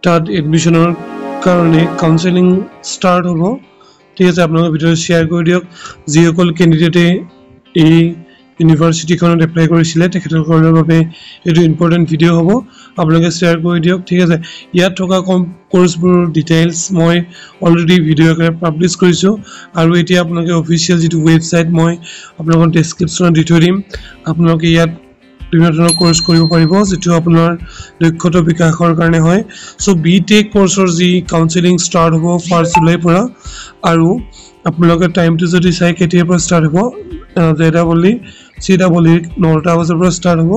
তাত এডমিশনৰ কাৰণে counselling start হ'ব ঠিক আছে আপোনালোকে ভিডিঅ শেয়াৰ কৰি দিয়ক যিসকল ক্যান্ডিডেটে এই ইউনিভাৰ্সিটিখনত এপ্লাই কৰিছিলে তেখেতসকলৰ বাবে এটো ইম্পৰ্টেন্ট ভিডিঅ হ'ব আপোনালোকে শেয়াৰ কৰি দিয়ক ঠিক আছে ইয়াত থকা কোৰ্সবোৰ ডিটেইলছ মই অলৰেডি ভিডিঅ আকাৰে পাবলিশ কৰিছো আৰু এতিয়া আপোনালোকে অফিচিয়েল যেটো ওয়েবসাইট মই আপোনালোকৰ ডেসক্ৰিপচনত দি থৈ দিম আপোনালোকে ইয়াত বিভিন্ন ধৰণৰ কোৰ্স কৰিব পাৰিব যেটো আপোনাৰ দক্ষতা বিকাশৰ কাৰণে হয় সো বিটেক কোৰ্সৰ যি কাউন্সেলিং ষ্টাৰ্ট হ'ব 1 জুলাই পৰা আৰু আপোনালোকে টাইমটো যদি চাই কেতিয়াৰ পৰা ষ্টাৰ্ট হ'ব জেডাবলি চিডাবলি 9টা বজাৰ পৰা ষ্টাৰ্ট হ'ব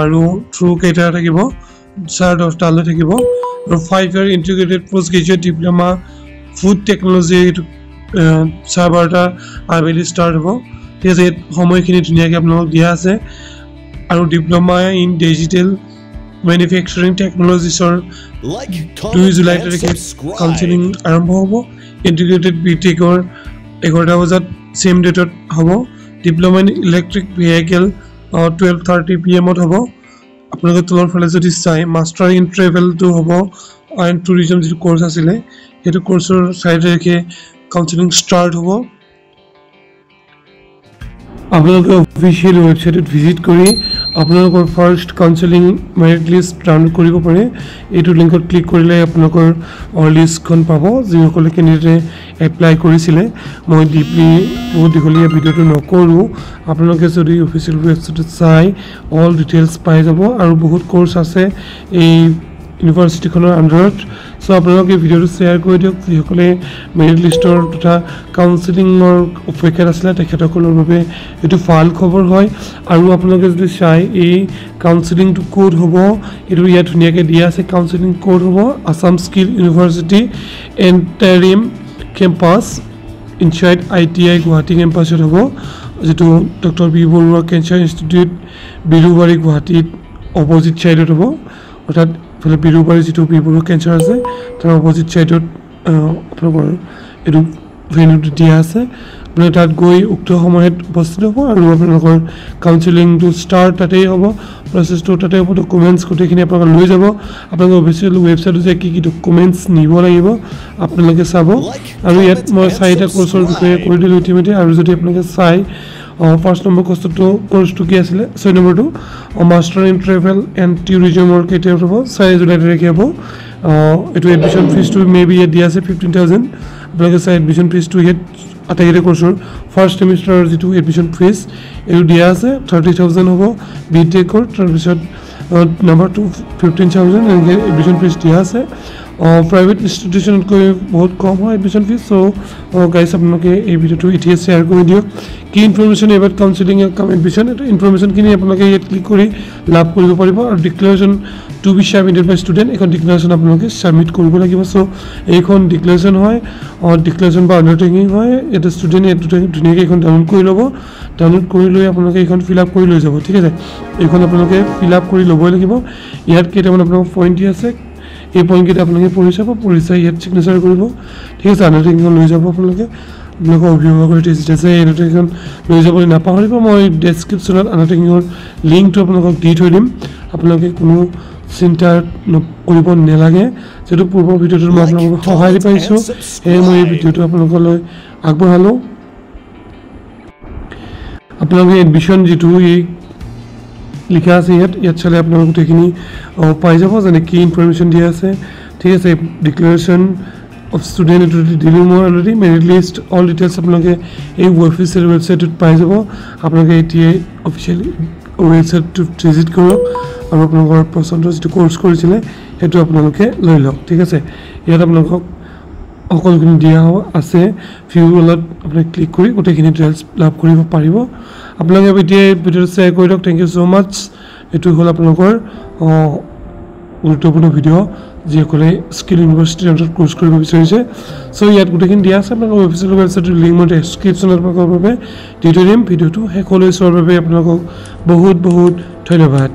আৰু থ্ৰু কেইটা থাকিব 10:30 লৈ থাকিব আৰু 5 ইয়াৰ integrated post graduate diploma food technology সাবাৰটা আবেলি ষ্টাৰ্ট হ'ব ঠিক আছে সময়খিনি ধুনিয়াকৈ আপোনালোক দিয়া আছে আৰু ডিপ্লোমা ইন ডিজিটেল ম্যানুফ্যাকচাৰিং টেকনলজিছৰ 2 জুলাই তাৰিখে কাউন্সেলিং আৰম্ভ হ'ব ইন্টিগ্ৰেটেড বিটেকৰ 11টা বজাত সেম ডেটত হ'ব diploma in electric vehicle 12:30 PM ত হ'ব আপোনালোকে তলৰ ফালে যদি চাই মাষ্টাৰ ইন ট্ৰেভেল টো হ'ব এণ্ড টুৰিজম যি কোৰ্স আছিল হেতু কোৰ্সৰ সাইড ৰেখে কাউন্সেলিং ষ্টাৰ্ট হ'ব আপোনালোকে অফিচিয়েল ওয়েবসাইটত ভিজিট কৰি আপোনালোকৰ first counselling merit list download কৰিব পাৰে এইটো লিংকত ক্লিক কৰিলে আপোনালোকৰ লিষ্টখন পাব যিসকলে ক্যান্ডিডেটে এপ্লাই কৰিছিলে মই ডিপলি বহুত দীঘলীয়া ভিডিঅটো নকৰো আপোনালোকে যদি অফিচিয়েল ওয়েবসাইটত চাই অল ডিটেইলছ পাই যাব আৰু বহুত কোৰ্স আছে এই ইউনিভাৰ্সিটিখনৰ আন্ডাৰত সো আপোনালোকে ভিডিঅটো শেয়াৰ কৰি দিয়ক যিসকলে মেৰিট লিষ্টৰ তথা কাউন্সেলিংৰ অপেক্ষাত আছিল তেখেতসকলৰ বাবে এটো ভাল খবৰ হয় আৰু আপোনালোকে যদি চাই এই কাউন্সেলিং টু কোড হ'ব এটো ইয়াত ধুনিয়াকৈ দিয়া আছে কাউন্সেলিং কোড হ'ব Assam skill university interim campus inside ITI Guwahati কেম্পাছত হ'ব যেটো doctor B Barua cancer institute Birubari গুৱাহাটীত অপোজিট সাইডত হ'ব অৰ্থাৎ ফলে বিৰুবাৰী যেটো বিবৰুৱা কেঞ্চাৰ আছে তাৰ অপোজিট সাইডত আপোনালোকৰ এটো ভেন্যু দিয়া আছে আপোনালোকে তাত গৈ উক্ত সময়ত উপস্থিত হ'ব আৰু আপোনালোকৰ কাউন্সেলিং টু ষ্টাৰ্ট তাতেই হ'ব প্ৰসেছটো তাতে হ'ব ডকুমেন্টছ গোটেইখিনি আপোনালোকে লৈ যাব আপোনালোকৰ অফিচিয়েল ওয়েবসাইটত যে কি কি ডকুমেন্টছ নিব লাগিব আপোনালোকে চাব আৰু ইয়াত মই 4টা কোৰ্সৰ বিষয়ে কৈ দিলো ইতিমধ্যে আৰু যদি আপোনালোকে চাই ফাৰ্স্ট নম্বৰ কোৰ্সটো কি আছিল 6 নম্বৰটো মাষ্টাৰ ইন ট্ৰেভেল এণ্ড টুৰিজমৰ কেতিয়া হ'ব 4 জুলাই তাৰিখে হ'ব এটো এডমিশন ফিজটো মেবি ইয়াত দিয়া আছে 15000 আপোনালোকে চাই এডমিশন ফিজটো ইয়াত আটাইকেইটা কোৰ্সৰ ফাৰ্স্ট সেমিষ্টাৰৰ যেটো এডমিশন ফিজ এটো দিয়া আছে 30000 হ'ব বিটেকৰ তাৰপিছত নম্বৰ 2 15000 এডমিশন ফিজ দিয়া আছে প্ৰাইভেট ইনষ্টিটিউচনত কৈ বহুত কম হয় এডমিশন ফিজ সো গাইস আপোনালোকে এই ভিডিওটো এতিয়া শেয়াৰ কৰি দিয়ক কি information about counselling cum admission এটা ইনফৰমেশন কিনি আপোনালোকে ইয়াত ক্লিক কৰি লাভ কৰিব পাৰিব আৰু declaration to be submitted by student এখন ডিক্লেৰেচন আপোনালোকে সাবমিট কৰিব লাগিব সো এইখন ডিক্লেৰেচন হয় ডিক্লেৰেচন বা আন্ডাৰটেকিং হয় এটা ষ্টুডেন্ট এটো ধুনিয়াকৈ এখন ডাউনলোড কৰি ল'ব ডাউনলোড কৰি লৈ আপোনালোকে এখন ফিল আপ কৰি লৈ যাব ঠিক আছে এইখন আপোনালোকে ফিল আপ কৰি ল'বই লাগিব ইয়াত কেইটামান আপোনালোকৰ পইণ্ট আছে এই পইণ্ট কেইটা আপোনালোকে পঢ়ি চাব পঢ়িছে ইয়াত সিগনেচাৰ কৰিব ঠিক আছে আন্ডাৰটেকিং লৈ যাব আপোনালোকে আপোনালোকৰ অভিভাৱকৰ টেষ্ট আছে আন্ডাৰটেকিং লৈ যাবলৈ নাপাহৰিব মই ডেসক্ৰিপচনত আন্ডাৰটেকিংৰ লিংকটো আপোনালোকক দি থৈ দিম আপোনালোকে কোনো চিন্তা কৰিব নালাগে যেটো পূৰ্বৰ ভিডিঅটোত মই আপোনালোকক সহায় পাইছো এই মই এই ভিডিঅটো আপোনালোকলৈ আগবঢ়ালো আপোনালোকে এডমিশন যেটো এই লিখা আছে ইয়াত চালে আপোনালোক গোটেইখিনি পাই যাব যেনে কি ইনফৰমেশন দিয়া আছে ঠিক আছে ডিক্লেৰেচন অফ ষ্টুডেন্ট এটো দিলো মই already merit list all details আপোনালোকে এই অফিচিয়েল ওয়েবসাইটত পাই যাব আপোনালোকে এতিয়া অফিচিয়েল ওয়েবসাইটটো ভিজিট কৰক আৰু আপোনালোকৰ পছন্দৰ যেটো কোৰ্স কৰিছিলে হেতু আপোনালোকে লৈ লওক ঠিক আছে ইয়াত আপোনালোকক সকলোখিনি দিয়া আছে ফিউলত আপুনি ক্লিক কৰি গোটেইখিনি ডিটেইলছ লাভ কৰিব পাৰিব আপোনালোকে এতিয়া ভিডিঅ শেয়াৰ কৰি দিয়ক থ্যাংক ইউ সো মাচ এটো হল আপোনালোকৰ গুৰুত্বপূৰ্ণ ভিডিঅ যিসকলে স্কিল ইউনিভাৰ্সিটিৰ আন্ডাৰত কোৰ্স কৰিব বিচাৰিছে সো ইয়াত গোটেইখিনি দিয়া আছে আপোনালোকৰ অফিচিয়েল ওয়েবসাইটৰ লিংক মই ডেসক্ৰিপচনত আপোনালোকৰ বাবে দি থৈ দিম ভিডিঅটো শেষলৈ চোৱাৰ বাবে আপোনালোকক বহুত বহুত ধন্যবাদ